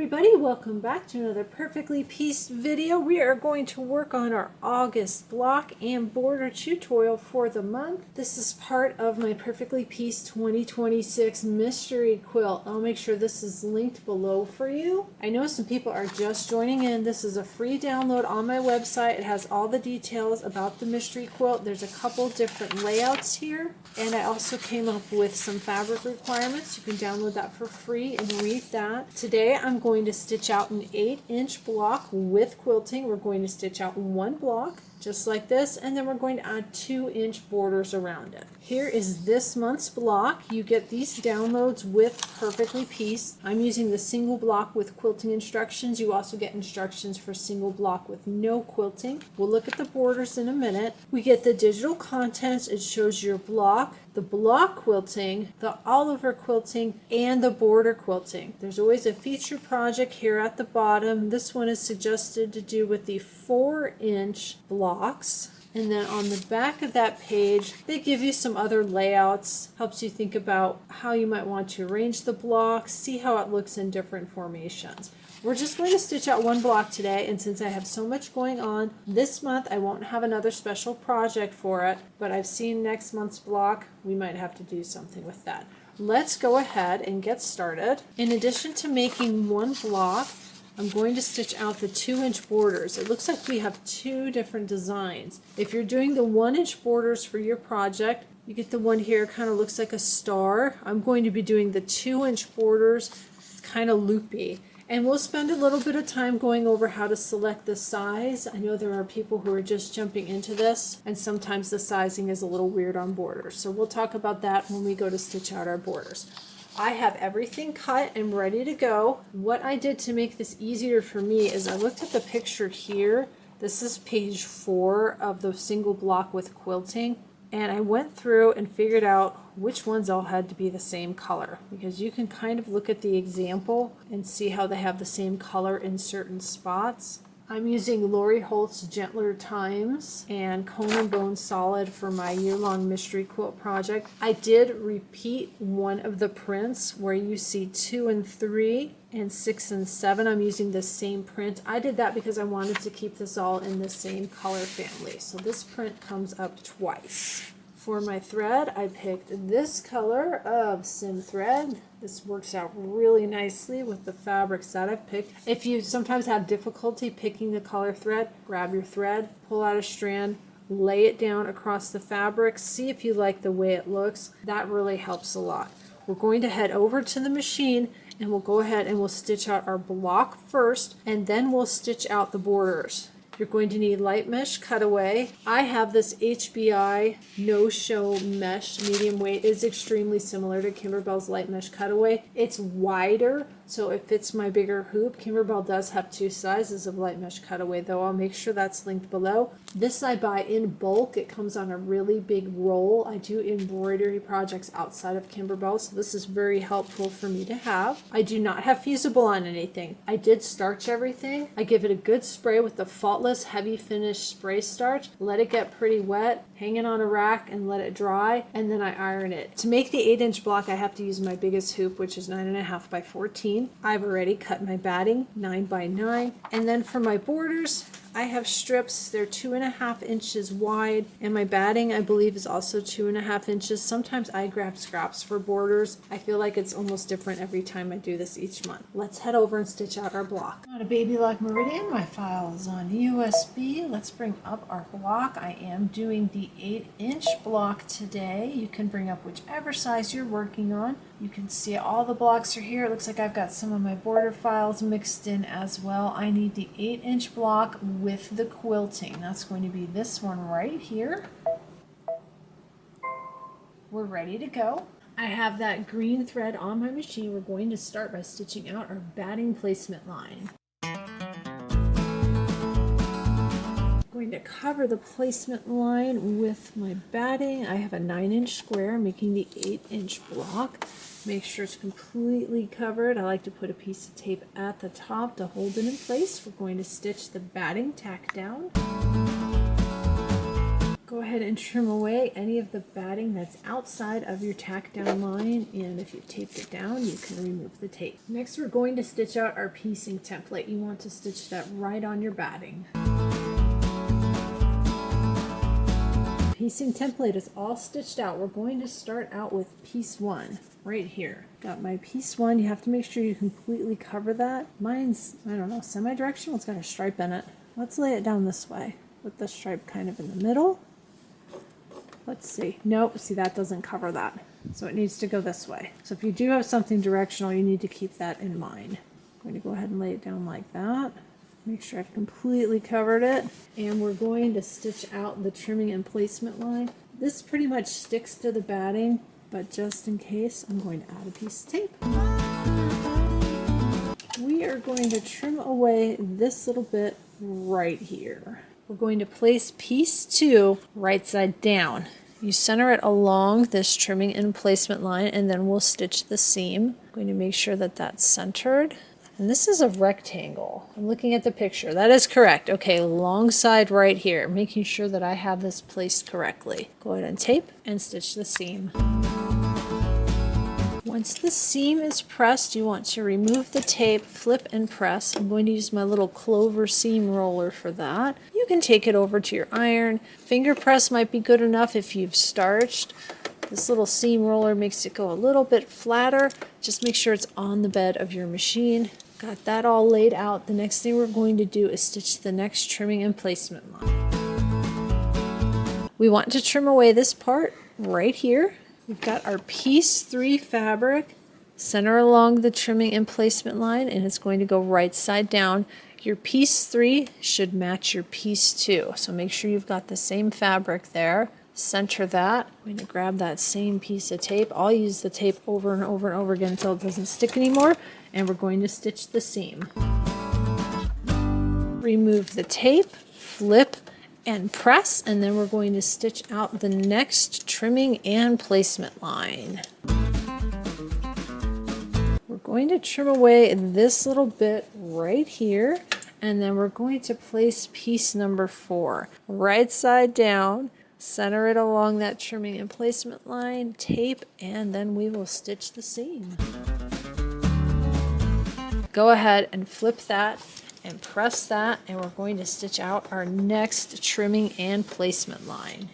everybody, welcome back to another perfectly pieced video. We are going to work on our August block and border tutorial for the month. This is part of my perfectly pieced 2026 mystery quilt. I'll make sure this is linked below for you. I know some people are just joining in. This is a free download on my website. It has all the details about the mystery quilt. There's a couple different layouts here, and I also came up with some fabric requirements. You can download that for free and read that. Today I'm going to stitch out an 8-inch block with quilting. We're going to stitch out one block just like this, and then we're going to add 2-inch borders around it. Here is this month's block. You get these downloads with perfectly pieced. I'm using the single block with quilting instructions. You also get instructions for single block with no quilting. We'll look at the borders in a minute. We get the digital contents. It shows your block, the block quilting, the Oliver quilting, and the border quilting. There's always a feature project here at the bottom. This one is suggested to do with the 4-inch blocks. And then on the back of that page, they give you some other layouts, helps you think about how you might want to arrange the blocks, see how it looks in different formations. We're just going to stitch out one block today, and since I have so much going on this month, I won't have another special project for it, but I've seen next month's block. We might have to do something with that. Let's go ahead and get started. In addition to making one block, I'm going to stitch out the 2-inch borders. It looks like we have two different designs. If you're doing the 1-inch borders for your project, you get the one here, kind of looks like a star. I'm going to be doing the 2-inch borders. It's kind of loopy. And we'll spend a little bit of time going over how to select the size. I know there are people who are just jumping into this, and sometimes the sizing is a little weird on borders. So we'll talk about that when we go to stitch out our borders. I have everything cut and ready to go. What I did to make this easier for me is I looked at the picture here. This is page 4 of the single block with quilting. And I went through and figured out which ones all had to be the same color, because you can kind of look at the example and see how they have the same color in certain spots. I'm using Lori Holt's Gentler Times and Kone Bone Solid for my year-long mystery quilt project. I did repeat one of the prints where you see 2 and 3 and 6 and 7. I'm using the same print. I did that because I wanted to keep this all in the same color family. So this print comes up twice. For my thread, I picked this color of SEWN thread. This works out really nicely with the fabrics that I've picked. If you sometimes have difficulty picking the color thread, grab your thread, pull out a strand, lay it down across the fabric, see if you like the way it looks. That really helps a lot. We're going to head over to the machine and we'll go ahead and we'll stitch out our block first, and then we'll stitch out the borders. You're going to need light mesh cutaway. I have this HBI no-show mesh medium weight. It is extremely similar to Kimberbell's light mesh cutaway. It's wider, so it fits my bigger hoop. Kimberbell does have 2 sizes of light mesh cutaway, though. I'll make sure that's linked below. This I buy in bulk. It comes on a really big roll. I do embroidery projects outside of Kimberbell, so this is very helpful for me to have. I do not have fusible on anything. I did starch everything. I give it a good spray with the Faultless heavy finish spray starch, let it get pretty wet, hang it on a rack and let it dry, and then I iron it. To make the 8-inch block, I have to use my biggest hoop, which is 9.5 by 14. I've already cut my batting 9 by 9, and then for my borders, I have strips. They're 2.5 inches wide, and my batting, I believe, is also 2.5 inches. Sometimes I grab scraps for borders. I feel like it's almost different every time I do this each month. Let's head over and stitch out our block. On a baby lock meridian, my file is on USB. Let's bring up our block. I am doing the 8-inch block today. You can bring up whichever size you're working on. You can see all the blocks are here. It looks like I've got some of my border files mixed in as well. I need the 8-inch block with the quilting. That's going to be this one right here. We're ready to go. I have that green thread on my machine. We're going to start by stitching out our batting placement line. Going to cover the placement line with my batting. I have a 9-inch square making the 8-inch block. Make sure it's completely covered. I like to put a piece of tape at the top to hold it in place. We're going to stitch the batting tack down. Go ahead and trim away any of the batting that's outside of your tack down line, and if you've taped it down, you can remove the tape. Next, we're going to stitch out our piecing template. You want to stitch that right on your batting. Piecing template is all stitched out. We're going to start out with piece 1 right here. Got my piece 1. You have to make sure you completely cover that. Mine's, I don't know, semi-directional. It's got a stripe in it. Let's lay it down this way with the stripe kind of in the middle. Let's see. Nope, see, that doesn't cover that. So it needs to go this way. So if you do have something directional, you need to keep that in mind. I'm going to go ahead and lay it down like that. Make sure I've completely covered it. And we're going to stitch out the trimming and placement line. This pretty much sticks to the batting, but just in case, I'm going to add a piece of tape. We are going to trim away this little bit right here. We're going to place piece 2 right side down. You center it along this trimming and placement line, and then we'll stitch the seam. I'm going to make sure that that's centered. And this is a rectangle. I'm looking at the picture. That is correct. Okay, long side right here, making sure that I have this placed correctly. Go ahead and tape and stitch the seam. Once the seam is pressed, you want to remove the tape, flip and press. I'm going to use my little clover seam roller for that. You can take it over to your iron. Finger press might be good enough if you've starched. This little seam roller makes it go a little bit flatter. Just make sure it's on the bed of your machine. Got that all laid out. The next thing we're going to do is stitch the next trimming and placement line. We want to trim away this part right here. We've got our piece 3 fabric, center along the trimming and placement line, and it's going to go right side down. Your piece 3 should match your piece 2, so make sure you've got the same fabric there. Center that. I'm going to grab that same piece of tape. I'll use the tape over and over and over again until it doesn't stick anymore, and we're going to stitch the seam. Remove the tape, flip, and press, and then we're going to stitch out the next trimming and placement line. We're going to trim away this little bit right here, and then we're going to place piece number 4 right side down, center it along that trimming and placement line, tape, and then we will stitch the seam. Go ahead and flip that and press that, and we're going to stitch out our next trimming and placement line.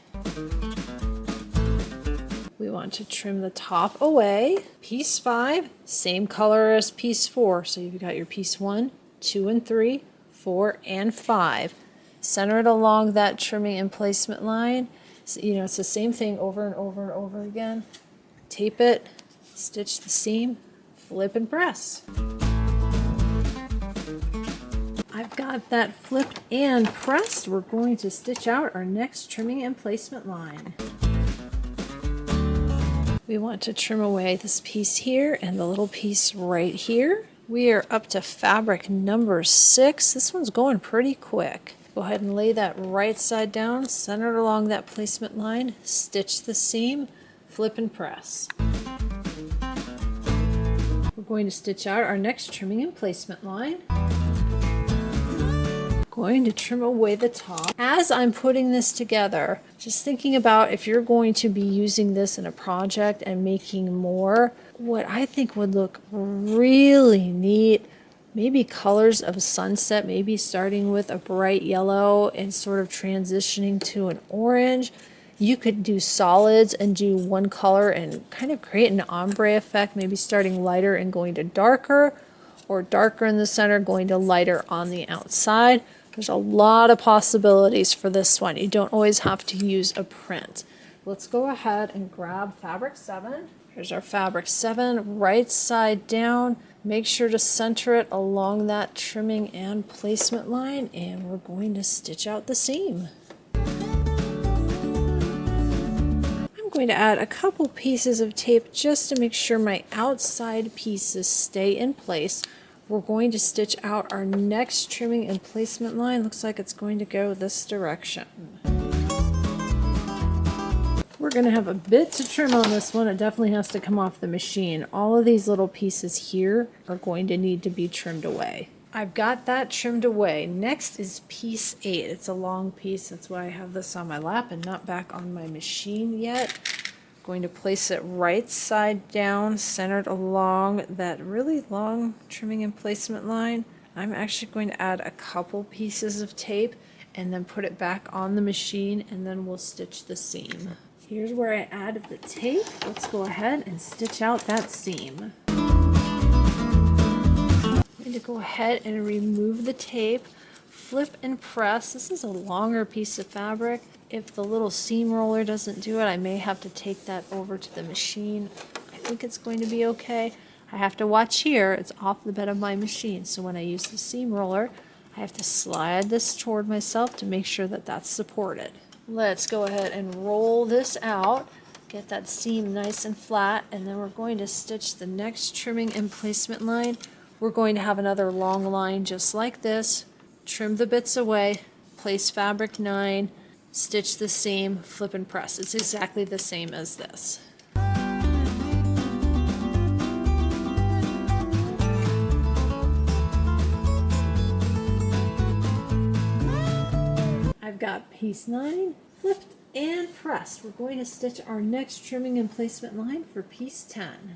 We want to trim the top away. Piece 5, same color as piece 4. So you've got your piece 1, 2, and 3, 4, and 5. Center it along that trimming and placement line. So, it's the same thing over and over and over again. Tape it, stitch the seam, flip and press. I've got that flipped and pressed. We're going to stitch out our next trimming and placement line. We want to trim away this piece here and the little piece right here. We are up to fabric number 6. This one's going pretty quick. Go ahead and lay that right side down, center it along that placement line, stitch the seam, flip and press. We're going to stitch out our next trimming and placement line. Going to trim away the top. As I'm putting this together, just thinking about if you're going to be using this in a project and making more, what I think would look really neat, maybe colors of sunset, maybe starting with a bright yellow and sort of transitioning to an orange. You could do solids and do one color and kind of create an ombre effect, maybe starting lighter and going to darker, or darker in the center, going to lighter on the outside. There's a lot of possibilities for this one. You don't always have to use a print. Let's go ahead and grab fabric 7. Here's our fabric 7, right side down. Make sure to center it along that trimming and placement line, and we're going to stitch out the seam. I'm going to add a couple pieces of tape just to make sure my outside pieces stay in place. We're going to stitch out our next trimming and placement line. Looks like it's going to go this direction. We're going to have a bit to trim on this one. It definitely has to come off the machine. All of these little pieces here are going to need to be trimmed away. I've got that trimmed away. Next is piece 8. It's a long piece, that's why I have this on my lap and not back on my machine yet. I'm going to place it right side down, centered along that really long trimming and placement line. I'm actually going to add a couple pieces of tape and then put it back on the machine, and then we'll stitch the seam. Here's where I added the tape. Let's go ahead and stitch out that seam. To go ahead and remove the tape, flip and press. This is a longer piece of fabric. If the little seam roller doesn't do it, I may have to take that over to the machine. I think it's going to be okay. I have to watch here. It's off the bed of my machine, so when I use the seam roller, I have to slide this toward myself to make sure that that's supported. Let's go ahead and roll this out. Get that seam nice and flat, and then we're going to stitch the next trimming and placement line. We're going to have another long line just like this. Trim the bits away, place fabric 9, stitch the seam, flip and press. It's exactly the same as this. I've got piece 9 flipped and pressed. We're going to stitch our next trimming and placement line for piece 10.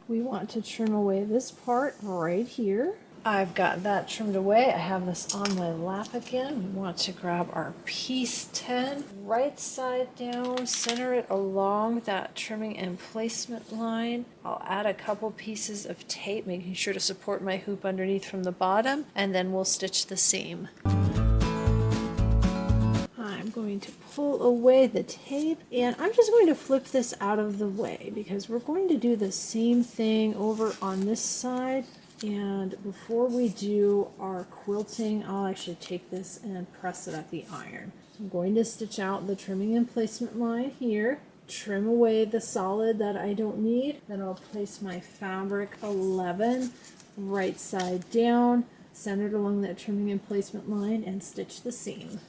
We want to trim away this part right here. I've got that trimmed away. I have this on my lap again. We want to grab our piece 10, right side down, center it along that trimming and placement line. I'll add a couple pieces of tape, making sure to support my hoop underneath from the bottom, and then we'll stitch the seam. I'm going to pull away the tape, and I'm just going to flip this out of the way because we're going to do the same thing over on this side. And before we do our quilting, I'll actually take this and press it at the iron. I'm going to stitch out the trimming and placement line here, trim away the solid that I don't need, then I'll place my fabric 11 right side down, centered along that trimming and placement line, and stitch the seam.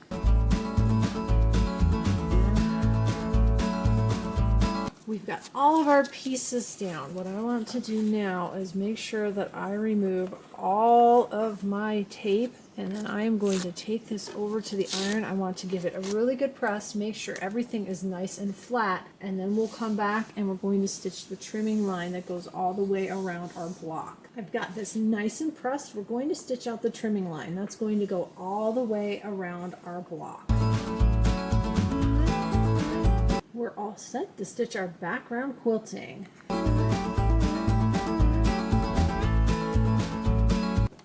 We've got all of our pieces down. What I want to do now is make sure that I remove all of my tape, and then I am going to take this over to the iron. I want to give it a really good press, make sure everything is nice and flat, and then we'll come back and we're going to stitch the trimming line that goes all the way around our block. I've got this nice and pressed. We're going to stitch out the trimming line. That's going to go all the way around our block. We're all set to stitch our background quilting.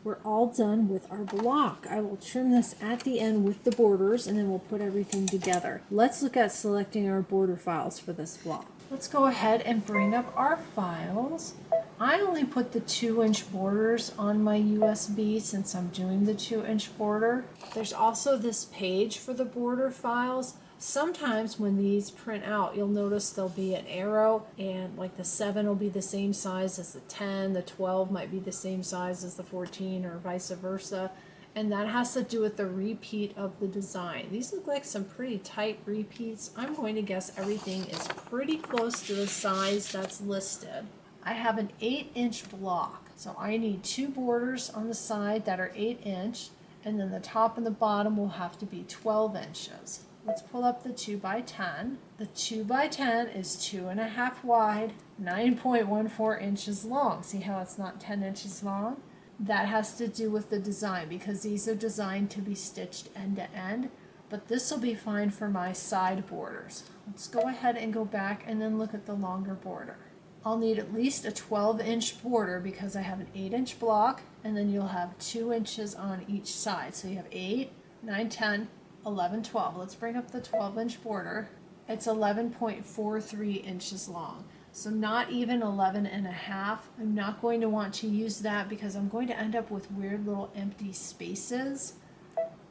We're all done with our block. I will trim this at the end with the borders, and then we'll put everything together. Let's look at selecting our border files for this block. Let's go ahead and bring up our files. I only put the 2-inch borders on my USB since I'm doing the 2-inch border. There's also this page for the border files. Sometimes when these print out, you'll notice there'll be an arrow, and like the 7 will be the same size as the 10, the 12 might be the same size as the 14, or vice versa, and that has to do with the repeat of the design. These look like some pretty tight repeats. I'm going to guess everything is pretty close to the size that's listed. I have an 8-inch block, so I need 2 borders on the side that are 8-inch, and then the top and the bottom will have to be 12 inches. Let's pull up the 2x10. The 2x10 is 2.5 wide, 9.14 inches long. See how it's not 10 inches long? That has to do with the design because these are designed to be stitched end to end, but this will be fine for my side borders. Let's go ahead and go back and then look at the longer border. I'll need at least a 12-inch border because I have an 8-inch block, and then you'll have 2 inches on each side. So you have 8, 9, 10, 11, 12. Let's bring up the 12-inch border. It's 11.43 inches long. So not even 11 and a half. I'm not going to want to use that because I'm going to end up with weird little empty spaces.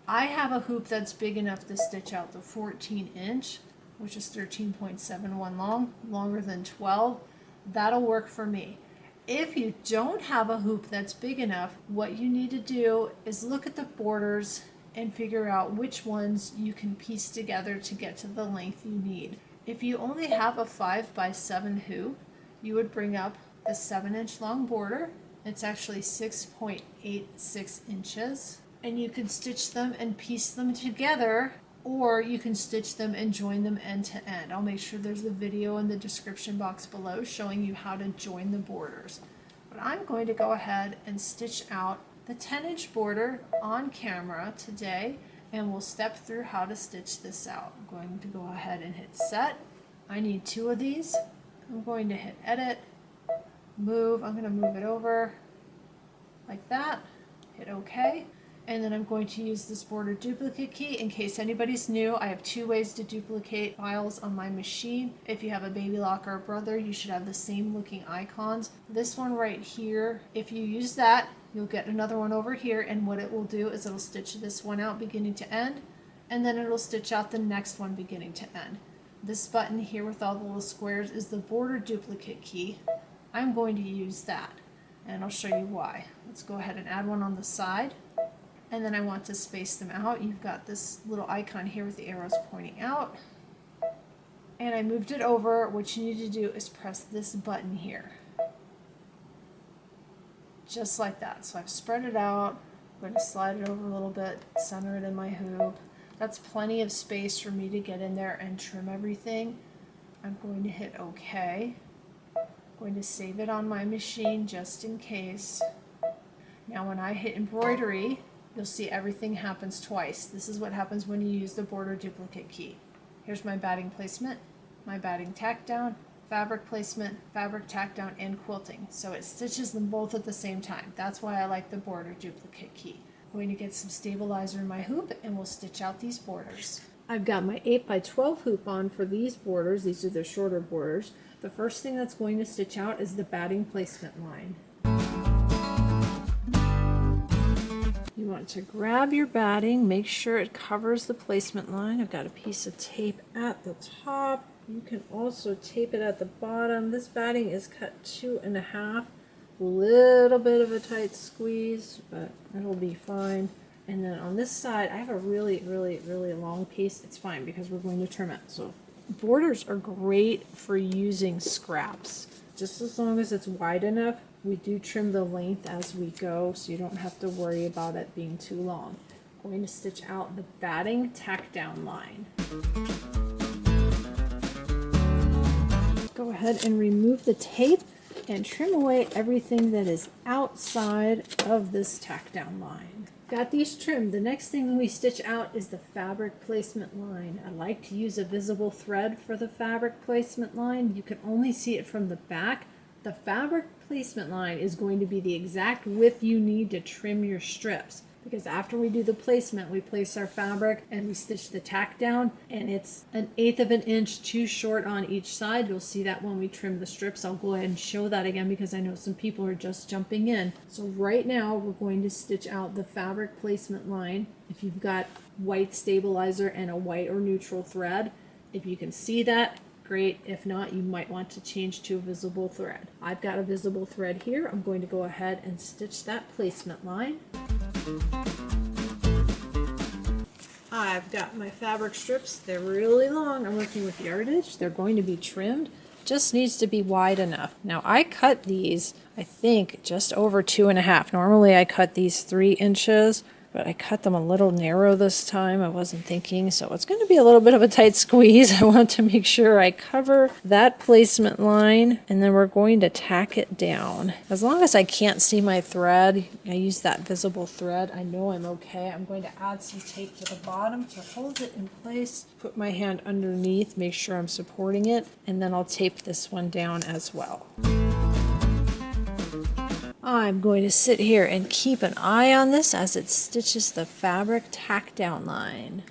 I have a hoop that's big enough to stitch out the 14-inch, which is 13.71 long, longer than 12. That'll work for me. If you don't have a hoop that's big enough, what you need to do is look at the borders and figure out which ones you can piece together to get to the length you need. If you only have a 5x7 hoop, you would bring up the 7-inch long border It's actually 6.86 inches. And you can stitch them and piece them together, or you can stitch them and join them end to end. I'll make sure there's a video in the description box below showing you how to join the borders. But I'm going to go ahead and stitch out the 10-inch border on camera today, and we'll step through how to stitch this out. I'm going to go ahead and hit set. I need 2 of these. I'm going to hit edit, move. I'm going to move it over like that, hit OK. And then I'm going to use this border duplicate key. In case anybody's new, I have 2 ways to duplicate files on my machine. If you have a baby lock or a brother, you should have the same looking icons. This one right here, if you use that, you'll get another one over here, and what it will do is it'll stitch this one out beginning to end, and then it'll stitch out the next one beginning to end. This button here with all the little squares is the border duplicate key. I'm going to use that, and I'll show you why. Let's go ahead and add one on the side. And then I want to space them out. You've got this little icon here with the arrows pointing out. And I moved it over. What you need to do is press this button here. Just like that. So I've spread it out. I'm going to slide it over a little bit, center it in my hoop. That's plenty of space for me to get in there and trim everything. I'm going to hit OK. I'm going to save it on my machine just in case. Now when I hit embroidery, you'll see everything happens twice. This is what happens when you use the border duplicate key. Here's my batting placement, my batting tack down, fabric placement, fabric tack down, and quilting. So it stitches them both at the same time. That's why I like the border duplicate key. I'm going to get some stabilizer in my hoop and we'll stitch out these borders. I've got my 8x12 hoop on for these borders. These are the shorter borders. The first thing that's going to stitch out is the batting placement line. You want to grab your batting, make sure it covers the placement line. I've got a piece of tape at the top. You can also tape it at the bottom. This batting is cut 2.5. A little bit of a tight squeeze, but it'll be fine. And then on this side, I have a really long piece. It's fine because we're going to trim it. So borders are great for using scraps. Just as long as it's wide enough. We do trim the length as we go, so you don't have to worry about it being too long. I'm going to stitch out the batting tack down line. Go ahead and remove the tape and trim away everything that is outside of this tack down line. Got these trimmed. The next thing we stitch out is the fabric placement line. I like to use a visible thread for the fabric placement line. You can only see it from the back. The fabric placement line is going to be the exact width you need to trim your strips, because after we do the placement, we place our fabric and we stitch the tack down, and it's 1/8 of an inch too short on each side. You'll see that when we trim the strips. I'll go ahead and show that again because I know some people are just jumping in. So right now we're going to stitch out the fabric placement line. If you've got white stabilizer and a white or neutral thread, if you can see that, great. If not, you might want to change to a visible thread. I've got a visible thread here. I'm going to go ahead and stitch that placement line. I've got my fabric strips. They're really long. I'm working with yardage. They're going to be trimmed. Just needs to be wide enough. Now I cut these, I think, just over 2.5. Normally I cut these 3 inches. But I cut them a little narrow this time. I wasn't thinking, so it's going to be a little bit of a tight squeeze. I want to make sure I cover that placement line, and then we're going to tack it down. As long as I can't see my thread, I use that visible thread, I know I'm okay. I'm going to add some tape to the bottom to hold it in place. Put my hand underneath, make sure I'm supporting it, and then I'll tape this one down as well. I'm going to sit here and keep an eye on this as it stitches the fabric tack down line.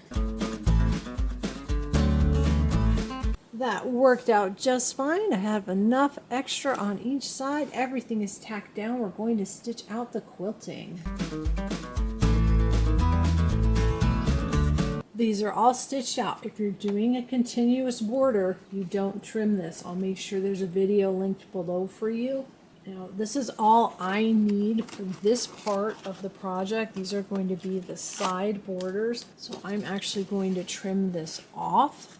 That worked out just fine. I have enough extra on each side. Everything is tacked down. We're going to stitch out the quilting. These are all stitched out. If you're doing a continuous border, you don't trim this. I'll make sure there's a video linked below for you. Now, this is all I need for this part of the project. These are going to be the side borders. So I'm actually going to trim this off.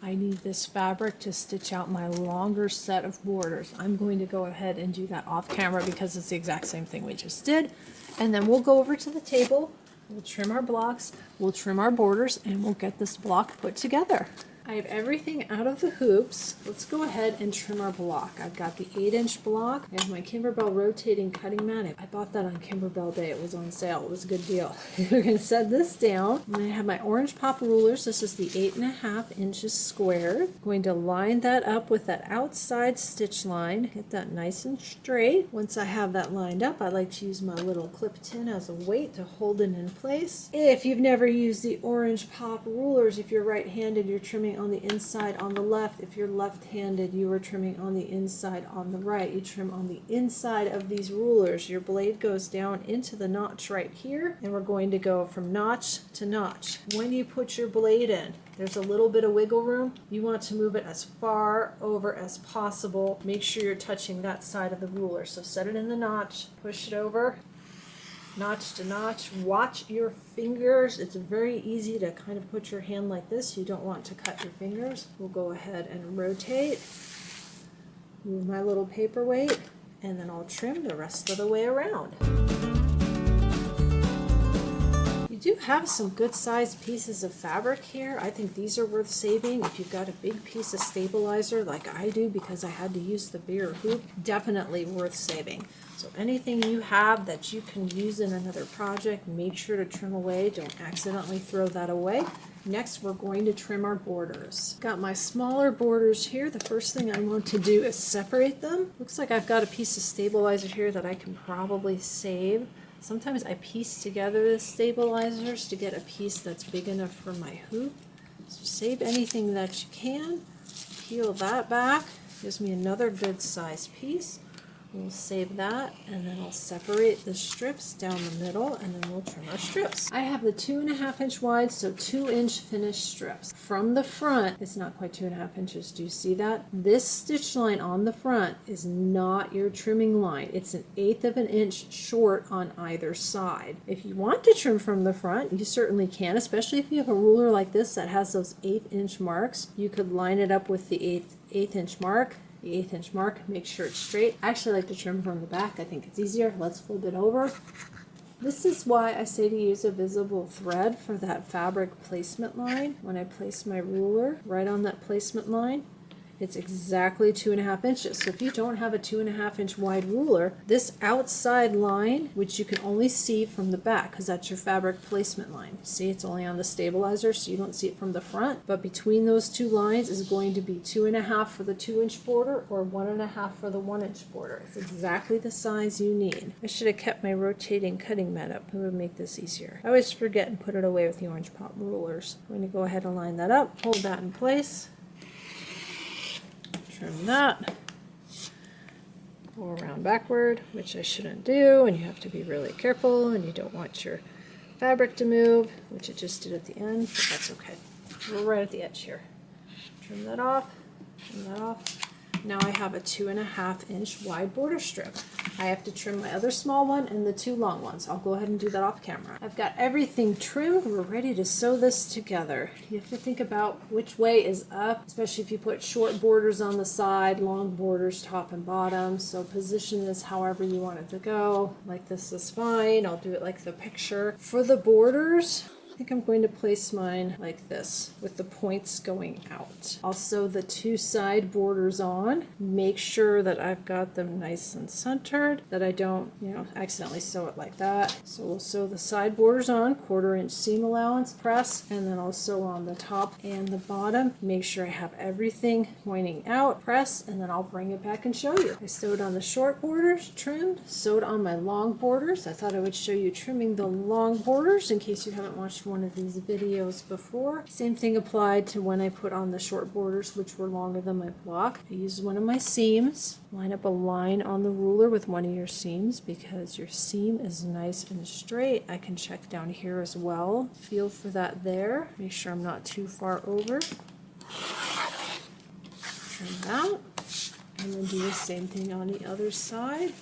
I need this fabric to stitch out my longer set of borders. I'm going to go ahead and do that off camera because it's the exact same thing we just did. And then we'll go over to the table, we'll trim our blocks, we'll trim our borders, and we'll get this block put together. I have everything out of the hoops. Let's go ahead and trim our block. I've got the 8-inch block. I have my Kimberbell rotating cutting mat. I bought that on Kimberbell Day. It was on sale. It was a good deal. We're going to set this down. I'm going to have my orange pop rulers. This is the 8.5 inches squared. I'm going to line that up with that outside stitch line. Get that nice and straight. Once I have that lined up, I like to use my little clip tin as a weight to hold it in place. If you've never used the orange pop rulers, if you're right-handed, you're trimming on the inside on the left. If you're left-handed, you are trimming on the inside on the right. You trim on the inside of these rulers. Your blade goes down into the notch right here, and we're going to go from notch to notch. When you put your blade in, there's a little bit of wiggle room. You want to move it as far over as possible. Make sure you're touching that side of the ruler. So set it in the notch, push it over, notch to notch. Watch your fingers. It's very easy to kind of put your hand like this. You don't want to cut your fingers. We'll go ahead and rotate, move my little paperweight, and then I'll trim the rest of the way around. You do have some good sized pieces of fabric here. I think these are worth saving. If you've got a big piece of stabilizer like I do because I had to use the bigger hoop, definitely worth saving. So anything you have that you can use in another project, make sure to trim away. Don't accidentally throw that away. Next, we're going to trim our borders. Got my smaller borders here. The first thing I want to do is separate them. Looks like I've got a piece of stabilizer here that I can probably save. Sometimes I piece together the stabilizers to get a piece that's big enough for my hoop. So save anything that you can. Peel that back. Gives me another good sized piece. We'll save that, and then I'll separate the strips down the middle, and then we'll trim our strips. I have the 2.5 inch wide, so 2-inch finished strips. From the front, it's not quite 2.5 inches. Do you see that? This stitch line on the front is not your trimming line. It's 1/8 of an inch short on either side. If you want to trim from the front, you certainly can, especially if you have a ruler like this that has those 8-inch marks. You could line it up with the 8th inch mark. The 1/8 inch mark, make sure it's straight. I actually like to trim from the back. I think it's easier. Let's fold it over. This is why I say to use a visible thread for that fabric placement line. When I place my ruler right on that placement line, it's exactly 2.5 inches. So if you don't have a 2.5 inch wide ruler, this outside line, which you can only see from the back because that's your fabric placement line. See, it's only on the stabilizer, so you don't see it from the front. But between those two lines is going to be 2.5 for the 2-inch border or 1.5 for the 1-inch border. It's exactly the size you need. I should have kept my rotating cutting mat up. It would make this easier. I always forget and put it away with the orange pop rulers. I'm going to go ahead and line that up, hold that in place. Trim that, go around backward, which I shouldn't do, and you have to be really careful, and you don't want your fabric to move, which it just did at the end, but that's okay. We're right at the edge here. Trim that off, trim that off. Now I have a 2.5 inch wide border strip. I have to trim my other small one and the 2 long ones. I'll go ahead and do that off camera. I've got everything trimmed. We're ready to sew this together. You have to think about which way is up, especially if you put short borders on the side, long borders top and bottom. So position this however you want it to go. Like this is fine. I'll do it like the picture. For the borders, I think I'm going to place mine like this with the points going out. I'll sew the 2 side borders on. Make sure that I've got them nice and centered, that I don't, accidentally sew it like that. So we'll sew the side borders on, 1/4 inch seam allowance, press, and then I'll sew on the top and the bottom. Make sure I have everything pointing out, press, and then I'll bring it back and show you. I sewed on the short borders, trimmed, sewed on my long borders. I thought I would show you trimming the long borders in case you haven't watched one of these videos before. Same thing applied to when I put on the short borders, which were longer than my block. I used one of my seams. Line up a line on the ruler with one of your seams because your seam is nice and straight. I can check down here as well. Feel for that there. Make sure I'm not too far over. Trim that. And then do the same thing on the other side.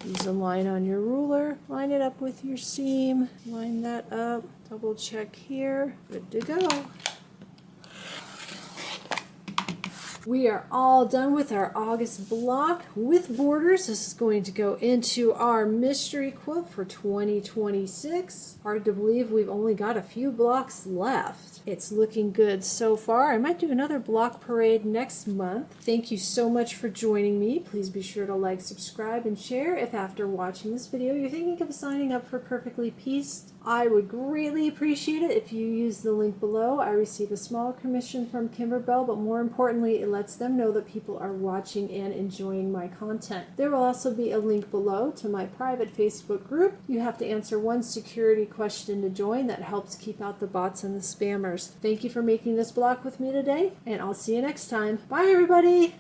Use a line on your ruler, line it up with your seam, line that up, double check here, good to go. We are all done with our August block with borders. This is going to go into our mystery quilt for 2026. Hard to believe we've only got a few blocks left. It's looking good so far. I might do another block parade next month. Thank you so much for joining me. Please be sure to like, subscribe, and share if after watching this video you're thinking of signing up for Perfectly Pieced. I would greatly appreciate it if you use the link below. I receive a small commission from Kimberbell, but more importantly, it lets them know that people are watching and enjoying my content. There will also be a link below to my private Facebook group. You have to answer one security question to join. That helps keep out the bots and the spammers. Thank you for making this block with me today, and I'll see you next time. Bye, everybody!